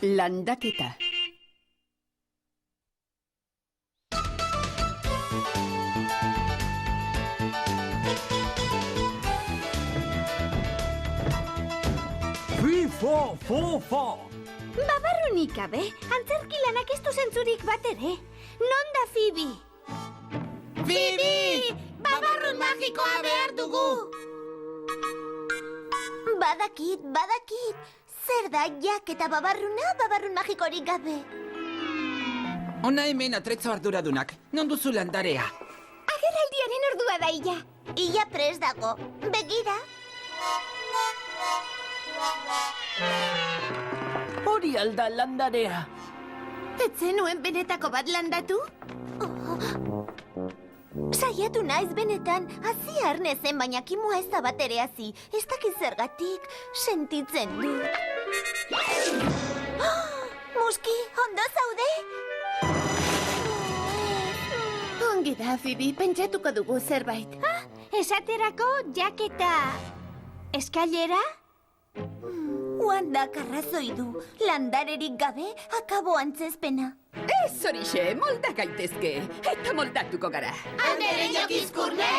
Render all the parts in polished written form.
Landaketa. Fi, fo, fo, fo! Babarrunik gabe, antzerki lanak ez du zentzurik bat ere. Non da Phoebe? Phoebe! Babarrun magikoa behar dugu! Badakit. Zer da Jak eta babarruna babarrun magikorik gabe? Hona hemen atretzo arduradunak. Non duzu landarea? Agerraldiaren ordua da ia. Ia prest dago. Begira. Hori alda landarea. Ez zenuen benetako bat landatu? Saiatu naiz benetan, hazi arnezen, baina kimua ez da bat ere hazi. Ez dakit zergatik, sentitzen du. Muski, ondo zaude? Ongi da, Phoebe, pentsatuko dugu zerbait. Esaterako, Jak eta... eskailera? Wandak arrazoi du, landarerik gabe, akabo antzezpena. Ez horixe, molda gaitezke. Eta moldatuko gara. Andere jokizkurne!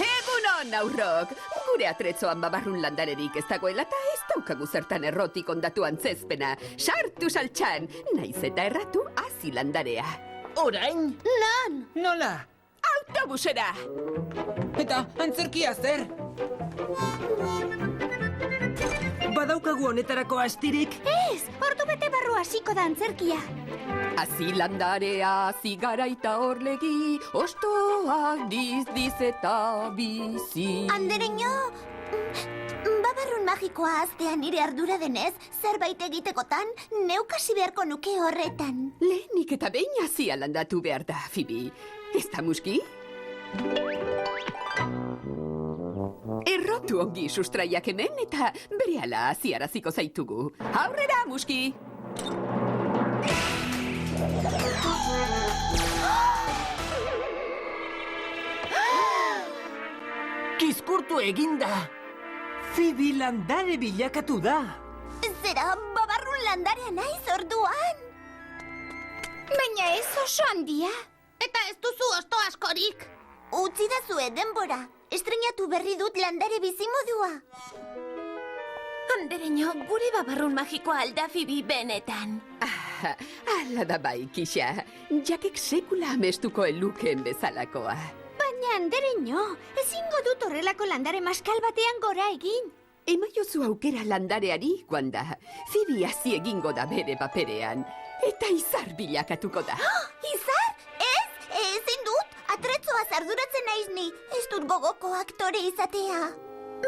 Egunon, aurrok! Gure atretzoan babarrun landarerik ez dagoela eta ez daukagu zertan errotik ondatu antzezpena. Sartu saltxan, naiz eta erratu hazi landarea. Orain? Non! Nola? Autobusera! Eta antzerkia zer? Badaukagu honetarako astirik? Ez, ordu bete barru hasiko da antzerkia. Hazi landarea, hazi garaita horlegi, ostoak diz eta bizi. Andereño, babarrun magikoa aztea nire ardura denez, zerbait egitekotan, neukasi beharko nuke horretan. Lehenik eta behin hazia landatu behar da, Phoebe. Ez da muski? Errotu ongi sustraiak hemen eta berehala haziaraziko zaitugu. Aurrera, muski! Kizkurtu eginda! Phoebe landare bilakatu da! Zera, babarrun landarea naiz orduan. Baina ez oso handia. Eta ez duzu osto askorik. Utzi dazue denbora. Estrenatu berri dut landare bizimodua. Andereño, gure babarrun magikoa alda Phoebe benetan. Ala da bai, Kixa. Jakek sekula amestuko elukeen bezalakoa. Baina, Andereño, ezingo dut horrelako landare maskal batean gora egin. Emaiozu aukera landareari, Wanda. Phoebe hazi egingo da bere paperean. Eta izar bilakatuko da. Izar? Ez, ezin dut. Atretzoa zarduratzen naiz ni. Ez dut gogoko aktore izatea.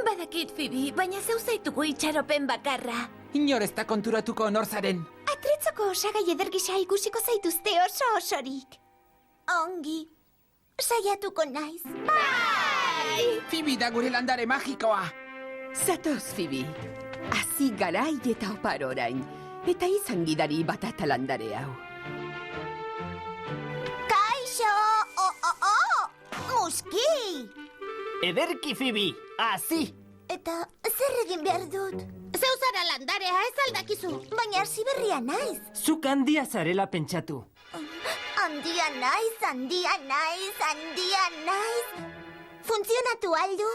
Badakit, Phoebe, baina zeu zaitugu itxaropen bakarra. Inor ez da konturatuko norzaren. Atretzoko osagai edergisa ikusiko zaituzte osorik. Ongi. Saiatuko naiz. Bai! Phoebe da gure landare magikoa. Zatoz, Phoebe. Hazi garai eta opar orain. Eta izan gidari batata landare hau. Kaixo! Muski! Ederki, Phoebe! Hazi! Eta zer egin behar dut? Zeu zara landarea ez aldakizu. Baina hasi berria naiz. Zuk handia zarela pentsatu. Handia naiz. Funtzionatu aldu?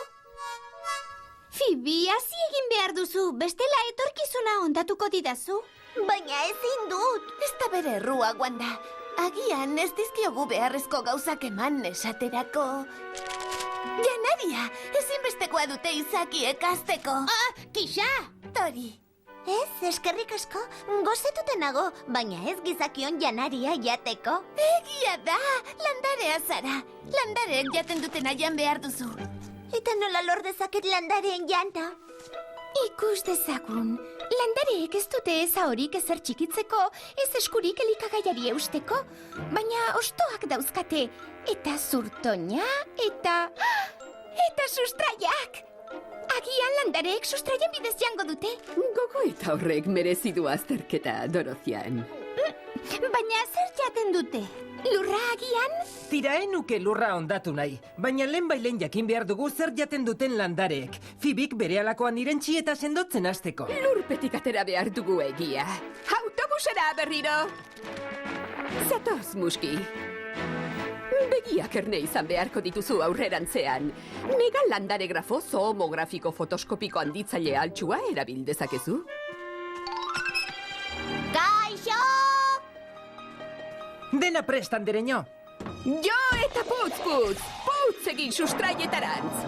Phoebe, hasi egin behar duzu. Bestela etorkizuna ondatuko didazu. Baina ezin dut. Ez da bere errua, Wanda. Agian ez dizkiogu beharrezko gauzak eman esaterako. Janaria, ezinbestekoa dute izaki ekasteko. Kixa! Tori. Ez, eskerrik asko, gozetuten nago, baina ez gizakion janaria jateko. Egia da, landarea zara. Landareek jaten duten aian behar duzu. Eta nola lor dezaket landareen janta? Ikus dezagun, landareek ez dute ez ahorik ezer txikitzeko, ez eskurik elikagaiari eusteko, baina ostoak dauzkate, eta zurtoina, eta sustraiak. Agian landareek sustraien bidez jango dute. Gogo eta horrek merezidu azterketa, Dorozian. Baina zer jaten dute? Lurra agian? Tirae nuke lurra ondatu nahi, baina lehen jakin behar dugu zer jaten duten landareek. Fibik bere alakoan irentsi eta sendotzen hasteko. Lurpetik atera behar dugu egia. Autobusera berriro! Zatoz, Muski. Begiak erne izan beharko dituzu aurrerantzean. Mega landare grafo zoomografiko fotoskopiko handitzaile altxua erabil dezakezu. Kaixo! Dena prest, andereño. Jo eta putz! Putz egin sustraietarantz!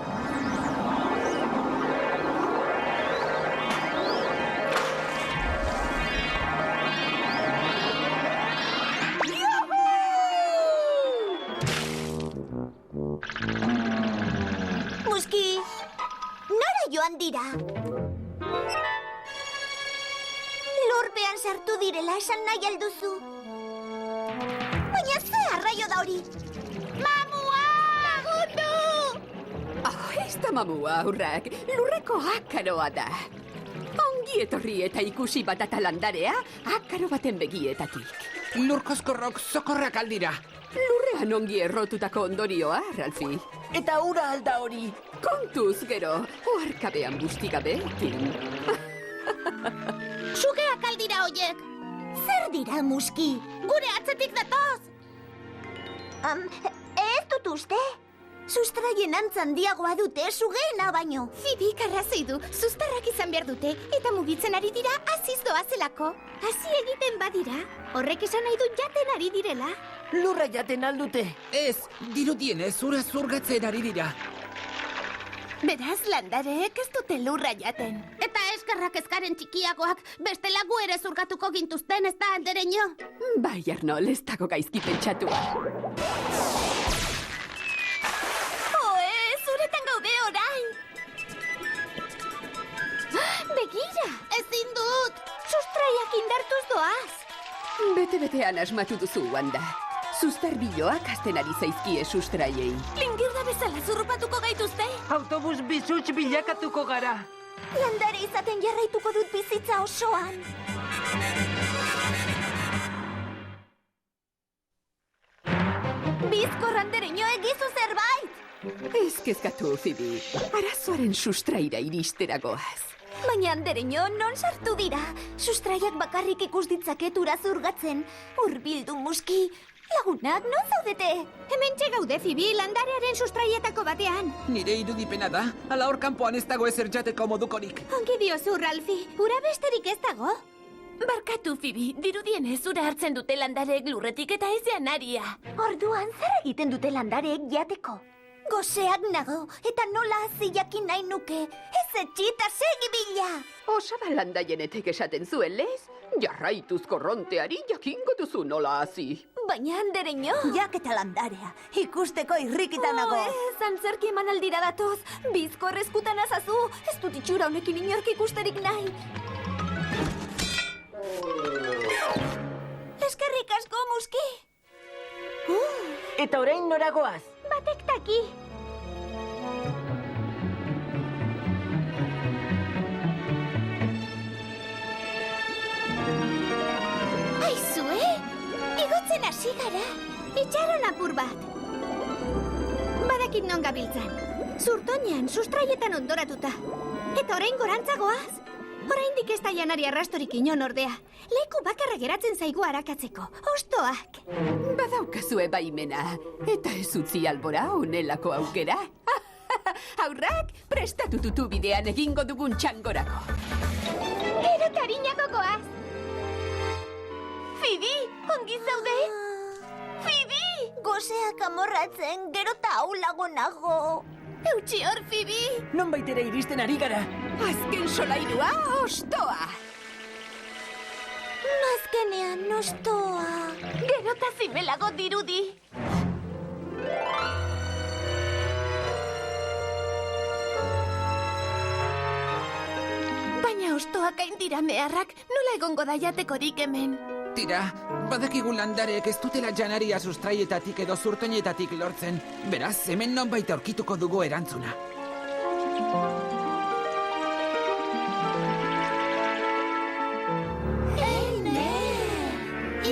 Muski, nora joan dira? Lurpean sartu direla esan nahi alduzu. Baina ze arraio da hori? Mamua! Lagundu! Ez da mamua, aurrak. Lurreko akaroa da. Ongi etorri eta ikusi batata landarea akaro baten begietatik. Lurkozkorrok zokorrak aldira. Lurrean ongi errotutako ondorioa, Ralfi. Eta ura alda hori. Kontuz gero, oarkabean bustigabeekin. Sugeak aldira hoiek. Zer dira, Muski? Gure atzetik datoz. Ez dut uste. Sustraien antz handiagoa dute sugeena baino. Fibik arrazoi du, sustarrak izan behar dute, eta mugitzen ari dira aziz doazelako. Hazi egiten badira, horrek esan nahi du jaten ari direla. Lurra jaten aldute. Ez, dirudienez ura zurgatzen ari dira. Beraz, landareek ez dute lurra jaten. Eta eskerrak ezkaren txikiagoak, bestela gu ere zurgatuko gintuzten, ez da, andereño? Bai, Arnol, ez dago gaizki pentsatua. Zuretan gaude orain! Begira! Ezin dut! Sustraiak indartuz doaz! Bete-betean asmatu duzu, Wanda. Sustar biloak hasten ari zaizkie sustraiei. Lingirda bezala zurrupatuko gaituzte! Autobus bizuts bilakatuko gara. Landare izaten jarraituko dut bizitza osoan. Bizkor andereño egizu zerbait! Ez kezkatu, Phoebe. Arazoaren sustraira iristera goaz. Baina andereño, non sartu dira? Sustraiak bakarrik ikus ditzaket ura zurgatzen. Hurbildu, Muski. Lagunak, non zaudete? Hementxe gaude, Phoebe, landarearen sustraietako batean. Nire irudipena da, ala hor kanpoan ez dago ezer jateko modukorik. Ongi diozu, Ralfi. Ura besterik ez dago? Barkatu, Phoebe, dirudienez ura hartzen dute landareek lurretik eta ez janaria. Orduan, zer egiten dute landareek jateko? Goseak nago, eta nola hazi jakin nahi nuke. Ez etxita segi bila! Osaba landaienetek esaten zuen lez, jarraituz korronteari jakingo duzu nola hazi. Baina andereño? Jak eta landarea, ikusteko irrikita nago. Ez, antzerki eman aldira datoz. Bizkor eskutan azazu, ez dut itxura honekin inork ikusterik nahi. Eskerrik asko, Muski. Eta orain noragoaz. Batek taki. Aizue, igotzen hasi gara. Itxaron apur bat. Badakit non gabiltzan. Zurtoinean, sustraietan ondoratuta. Eta orain gorantzagoaz. Oraindik ez da janari arrastorik inon ordea. Leku bakarra geratzen zaigu arakatzeko. Ostoak. Badaukazue baimena, eta ez utzi albora honelako aukera. Aurrak, prestatu tutu bidean egingo dugun txangorako. Gero tarinako goaz. Phoebe, ongi zaude? Phoebe! Goseak amorratzen, gero ta aulago nago. Eutxi hor, Phoebe! Non baitera iristen ari gara. Azken solairua, ostoa! Azkenean, ostoa. Gero ta zimelago dirudi. Baina ostoak hain dira meharrak, nola egongo da jatekorik hemen? Tira, badakigu landareek ez dutela janaria sustraietatik edo zurtoinetatik lortzen. Beraz, hemen nonbait aurkituko dugu erantzuna.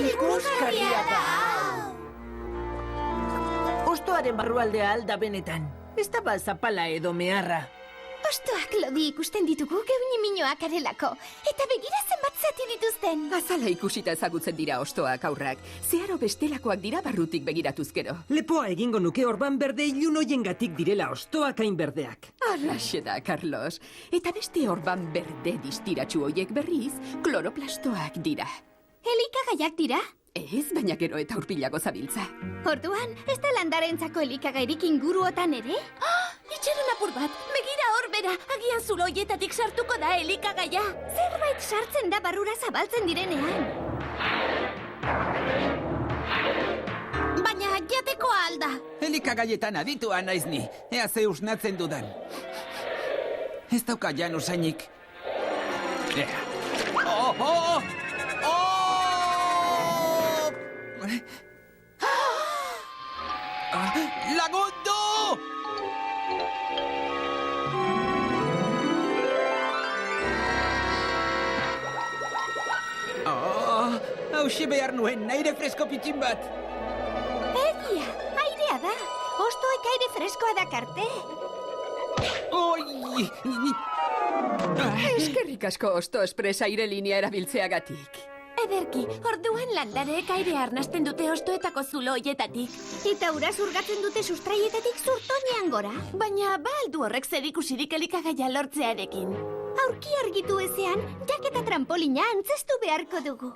Ikur Hostoaren barrualdea alda benetan. Ez da ba zapala edo meharra. Hostoak lodi ikusten ditugu geuniminoak arelako. Eta begira zenbat zati dituzten. Azala ikusita ezagutzen dira hostoak aurrak. Zeharo bestelakoak dira barrutik begiratuz gero. Lepoa egingo nuke orban berde ilun hoiengatik direla hostoak hain berdeak. Arraxe da, Carlos. Eta beste orban berde distiratsu hoiek berriz, kloroplastoak dira. Elikagaiak dira? Ez, baina gero eta hurbilago zabiltza. Orduan, ez da landarentzako elikagairik inguruotan ere? Itxaron apur bat, begira hor bera, agian zulo hoietatik sartuko da elikagaia. Zerbait sartzen da barrura zabaltzen direnean. Baina jatekoa alda. Elikagaietan aditua naiz ni. Ea ze usnatzen dudan. Ez dauka jan usainik. Oh, oh, oh! Lagundu! Hauxe behar nuen, aire fresko pitxin bat. Egia, airea da. Hostoek aire freskoa dakarte. Oi! Eskerrik asko hosto espres aire linea erabiltzeagatik. Ederki, orduan landareek aire arnasten dute hostoetako zulo hoietatik. Eta ura zurgatzen dute sustraietatik zurtoinean gora. Baina ba aldu horrek zerikusirik elikagaia lortzearekin. Aurki argitu ezean, jak eta trampolina antzestu beharko dugu.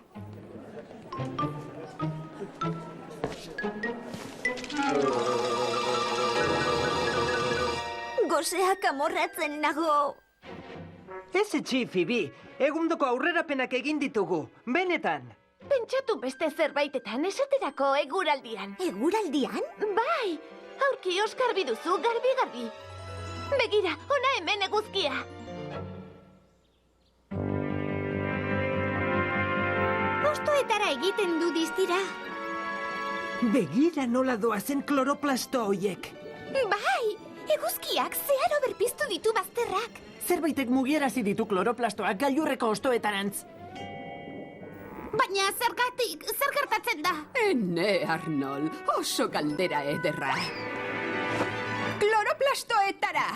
Goseak amorratzen nago. Ez etxi, Phoebe. Egundoko aurrerapenak egin ditugu. Benetan. Pentsatu beste zerbaitetan esaterako eguraldian. Eguraldian? Bai! Aurki oskarbi duzu garbi-garbi. Begira, ona hemen eguzkia. Hostoetara egiten du distira. Begira nola doazen kloroplasto hoiek. Bai! Eguzkiak zeharo berpiztu ditu bazterrak. Zerbaitek mugiarazi ditu kloroplastoak gailurreko hostoetarantz. Baina zergatik, zer gertatzen da? Ene, Arnold, oso galdera ederra. Kloroplastoetara!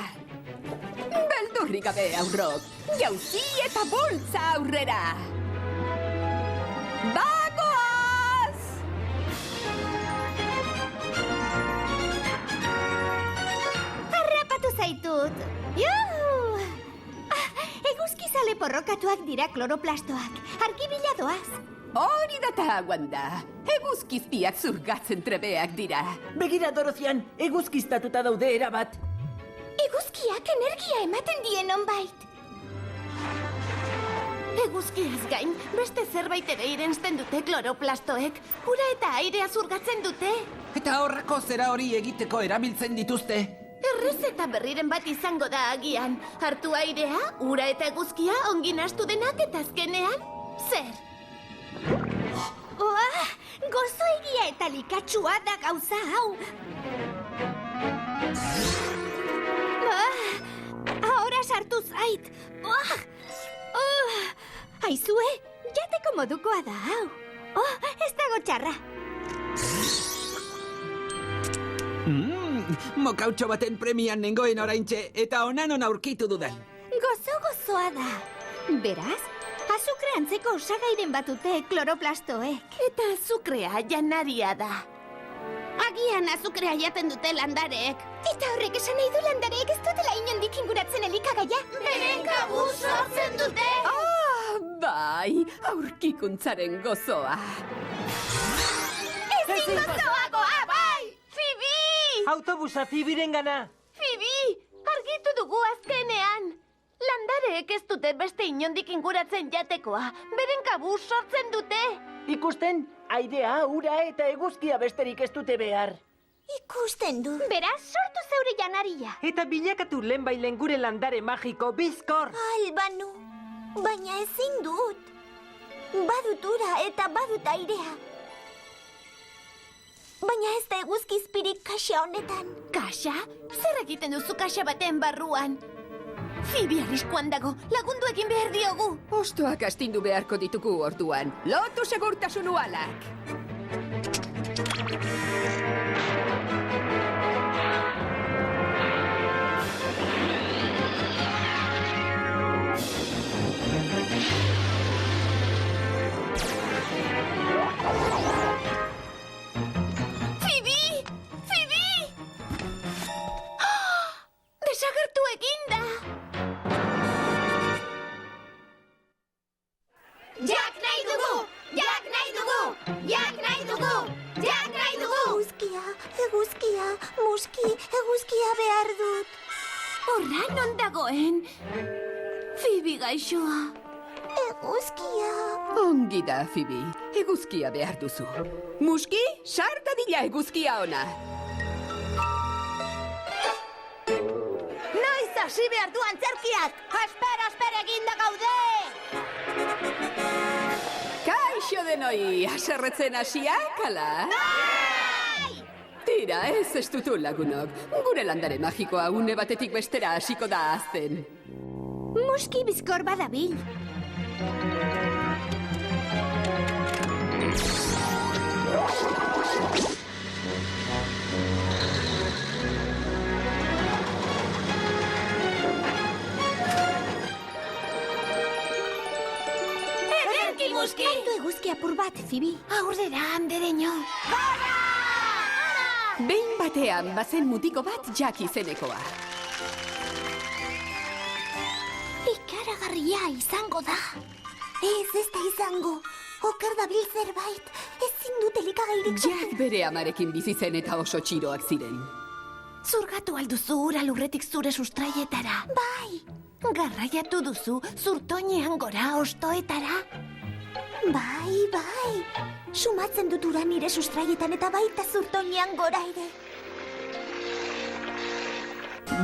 Beldurrik gabe, aurrok. Jauzi eta bultza aurrera! Bagoaz! Harrapatu zaitut! Juhu! Eguzkizale porrokatuak dira kloroplastoak. Arkibila doaz. Hori data, Wanda. Eguzkizpiak zurgatzen trebeak dira. Begira, Dorozian, eguzkiztatuta daude erabat. Eguzkiak energia ematen die nonbait. Eguzkiaz gain, beste zerbait ere irensten dute kloroplastoek. Ura eta airea zurgatzen dute. Eta horreko zera hori egiteko erabiltzen dituzte. Errezeta berriren bat izango da agian. Hartu airea, ura eta eguzkia ongi nahastu denak eta azkenean, zer? Gozo egia eta likatsua da gauza hau. Ahora sartu zait. Aizue, jateko modukoa da hau. Ez dago txarra. Mokautxo baten premian nengoen oraintxe eta onanon aurkitu dudan. Gozoa da. Beraz, azukre antzeko osagairen batute kloroplastoek. Eta azukrea janaria da. Agian azukrea jaten dute landareek. Eta horrek esan nahi du landareek ez dutela inondik inguratzen elikagaia. Beren kabuz sortzen dute. Bai, aurkikuntzaren gozoa. Ezin gozoagoa, bai! Phoebe! Autobusa Phoeberen gana. Phoebe, argitu dugu azkenean. Landareek ez dute beste inondik inguratzen jatekoa. Beren kabuz sortzen dute. Ikusten, airea, ura eta eguzkia besterik ez dute behar. Ikusten du. Beraz, sortu zeure janaria. Eta bilakatu lehenbailen gure landare magiko bizkor. Albanu, baina ezin dut. Badut ura eta badut airea. Baina ez da eguzkizpirik kaxa honetan. Kaxa? Zer egiten duzu kaxa baten barruan? Phoebe arriskuan dago, lagundu egin behar diogu. Hostoak astindu beharko ditugu orduan. Lotu segurtasun ualak. eguzkia behar dut. Horra non dagoen? Phoebe gaixoa. Eguzkia... Ongi da, Phoebe. Eguzkia behar duzu. Muski, sarta dila eguzkia ona. Noiz hasi behar du antzerkiak! Asper eginda gaude! Kaixo denoi, aserretzen hasiak, ala? Tira, ez dutu lagunok. Gure landare magikoa une batetik bestera hasiko da azten. Muski bizkor badabil. Ederki, Muski! Hartu eguzki apur bat, Phoebe. Aurrera, andereño. Behin batean bazen mutiko bat Jack izenekoa. Ikaragarria izango da. Ez da izango. Oker dabil zerbait. Ezin dut elikagairik Jack bere amarekin bizi zen eta oso txiroak ziren. Zurgatu alduzu ura lurretik zure sustraietara. Bai, Garraiatu duzu zurtoinean gora ostoetara. bai. Sumatzen dut ura nire sustraietan eta baita zurtoinean gora ere.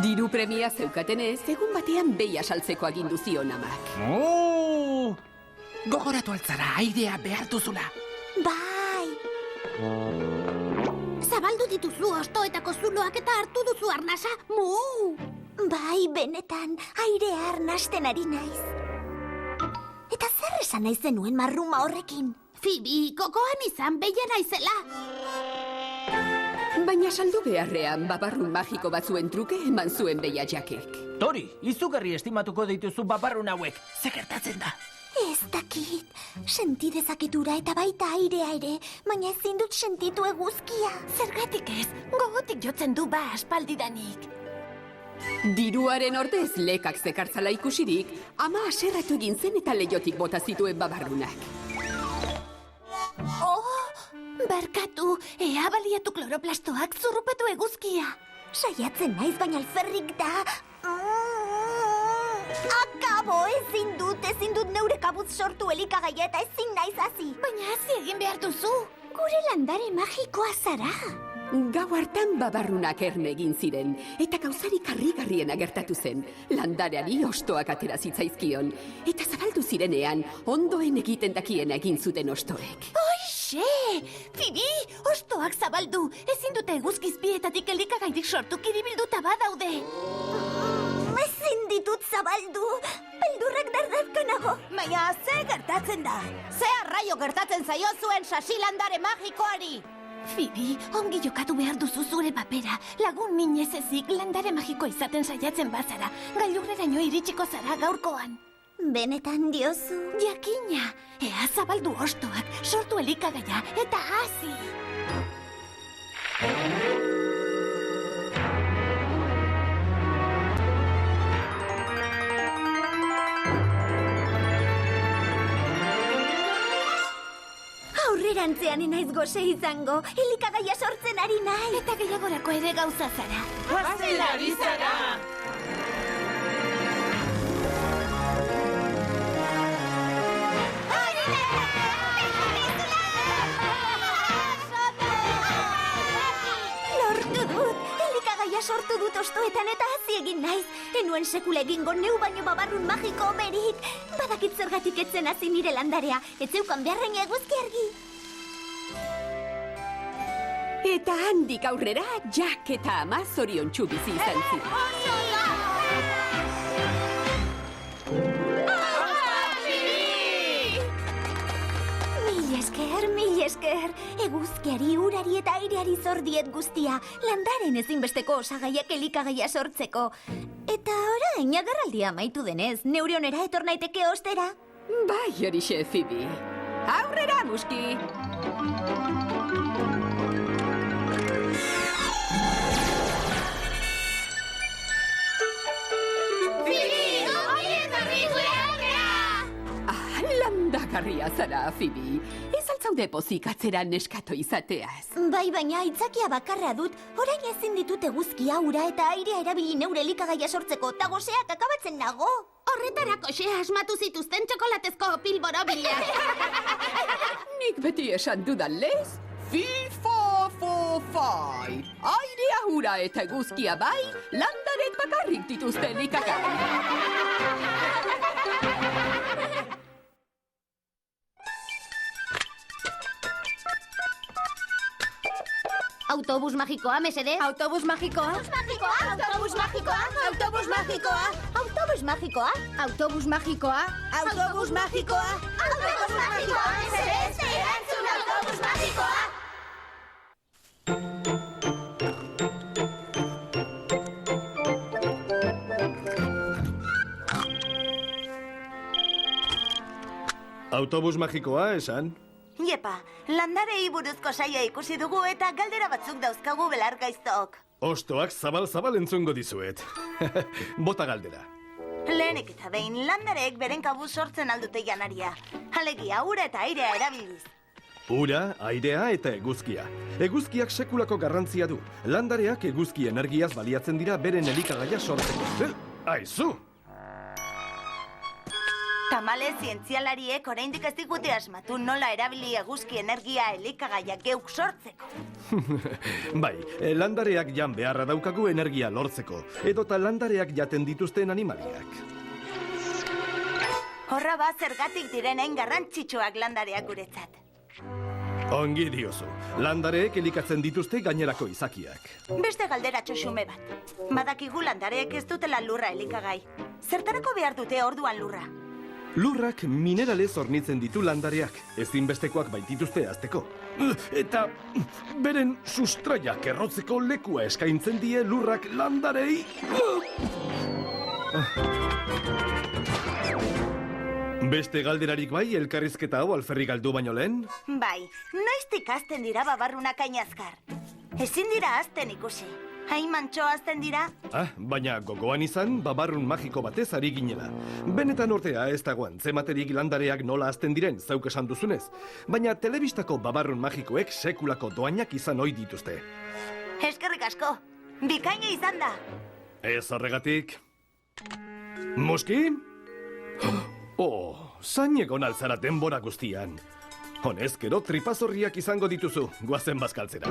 Diru premia zeukatenez, egun batean behia saltzeko agindu zion amak. Gogoratu altzara, airea behar duzula. Bai, Zabaldu dituzu ostoetako zuloak eta hartu duzu arnasa. Mu! bai, benetan, airea arnasten ari naiz. Eta zer esan nahi zenuen marruma horrekin? Phoebe, kokoan izan behia naizela. Baina saldu beharrean babarrun magiko batzuen truke eman zuen behia Jackek. Tori, izugarri estimatuko dituzu babarrun hauek. Ze gertatzen da? Ez dakit, senti dezaketura eta baita airea ere, baina ezin dut sentitu eguzkia. Zergatik ez, gogotik jotzen du ba aspaldidanik. Diruaren ordez lekak zekartzala ikusirik, ama aserratu egin zen eta leiotik bota zituen babarrunak. Barkatu, ea baliatu kloroplastoak zurrupatu eguzkia. Saiatzen naiz, baina alferrik da. Akabo, ezin dut neure kabuz sortu elikagaia eta ezin naiz hasi. Baina hazi egin behar duzu. Gure landare magikoa zara. Gau hartan babarrunak erne egin ziren, eta gauzarik harrigarriena gertatu zen. Landareari ostoak atera zitzaizkion, eta zabaldu zirenean, ondoen egiten dakiena egin zuten ostoek. Oixe! Phoebe, ostoak zabaldu. Ezin dute eguzkizpietatik elikagairik sortu kiribilduta badaude. Ezin ditut zabaldu. Beldurrak dardarkanago. Baina, ze gertatzen da? Ze arraio gertatzen zaio zuen sasi landare magikoari? Phoebe, ongi jokatu behar duzu zure papera. Lagun minez ezik landare magiko izaten saiatzen bazara. Gailurreraino iritsiko zara gaurkoan. Benetan diozu. Jakina, ea zabaldu ostoak, sortu elikagaia eta hasi. Aurrerantzean naiz gose izango, elikagaia sortzen ari naiz. Eta gehiagorako ere gauza zara. Hazen ari zara! Lortu dut! Elikagaia sortu dut ostoetan eta hazi egin naiz. Enuen sekula egingo neu baino babarrun magiko omerik. Badakit zergatik etzen hasi nire landarea. Etzeukan beharren eguzki argi. Eta handik aurrera, Jack eta ama zoriontsu bizi izan ziren. Mil esker. Eguzkiari, urari eta aireari zor diet guztia. Landaren ezinbesteko osagaiak elikagaia sortzeko. Eta orain agerraldia amaitu denez, neure onera etor naiteke ostera. Bai, horixe, Phoebe. Aurrera, muski! Landagarria zara, Phoebe. Ez zaude pozik atzera neskato izateaz. Bai, baina aitzakia bakarra dut. Orain ezin ditut eguzkia, ura eta airea erabili neure elikagaia sortzeko, eta goseak akabatzen nago. Horretarako xea asmatu zituzten txokolatezko pil borobilak. Nik beti esan dudan lez, fi-fa-fo-fai. Airea, ura eta eguzkia bai, landareek bakarrik dituzte elikagai. Autobus magikoa, mesedez. Autobus magikoa. Autobus magikoa. Autobus magikoa. Autobus magikoa. Autobus magikoa. Autobus magikoa. Autobus magikoa, mesedez. Erantzun autobus magikoa. Autobus magikoa, esan? Iepa, landarei buruzko saia ikusi dugu eta galdera batzuk dauzkagu belar gaiztok. Ostoak zabal-zabal entzungo dizuet. Bota galdera. Lehenik eta behin, landareek beren kabuz sortzen aldute janaria. Alegia, ura eta airea erabiliz. Ura, airea eta eguzkia. Eguzkiak sekulako garrantzia du. Landareak eguzki energiaz baliatzen dira beren elikagaia sortzeko. Aizu! Tamale zientzialariek oraindik ez digute asmatu nola erabili eguzki energia elikagaia geuk sortzeko. Bai, landareak jan beharra daukagu energia lortzeko, edota landareak jaten dituzten animaliak. Horra ba zergatik direnein garrantzitsuak landareak guretzat. Ongi diozu, landareek elikatzen dituzte gainerako izakiak. Beste galderatxo xume bat. Badakigu landareek ez dutela lurra elikagai. Zertarako behar dute orduan lurra? Lurrak mineralez hornitzen ditu landareak, ezinbestekoak baitituzte azteko. Eta beren sustraiak errotzeko lekua eskaintzen die lurrak landarei. Beste galderarik bai, elkarrizketa hau alferrik galdu baino lehen? Bai, noiztik azten dira babarrunak ainazkar. Ezin dira azten ikusi. Hain mantxo azten dira? Baina gogoan izan, babarrun magiko batez ari ginela. Benetan ortea ez dagoan, zematerik landareak nola azten diren zauk esan duzunez. Baina telebistako babarrun magikoek sekulako doainak izan ohi dituzte. Eskerrik asko, bikaina izan da. Ez horregatik. Muski? Zain egon altzara denbora guztian. Honezkero tripazorriak izango dituzu, goazen bazkaltzera.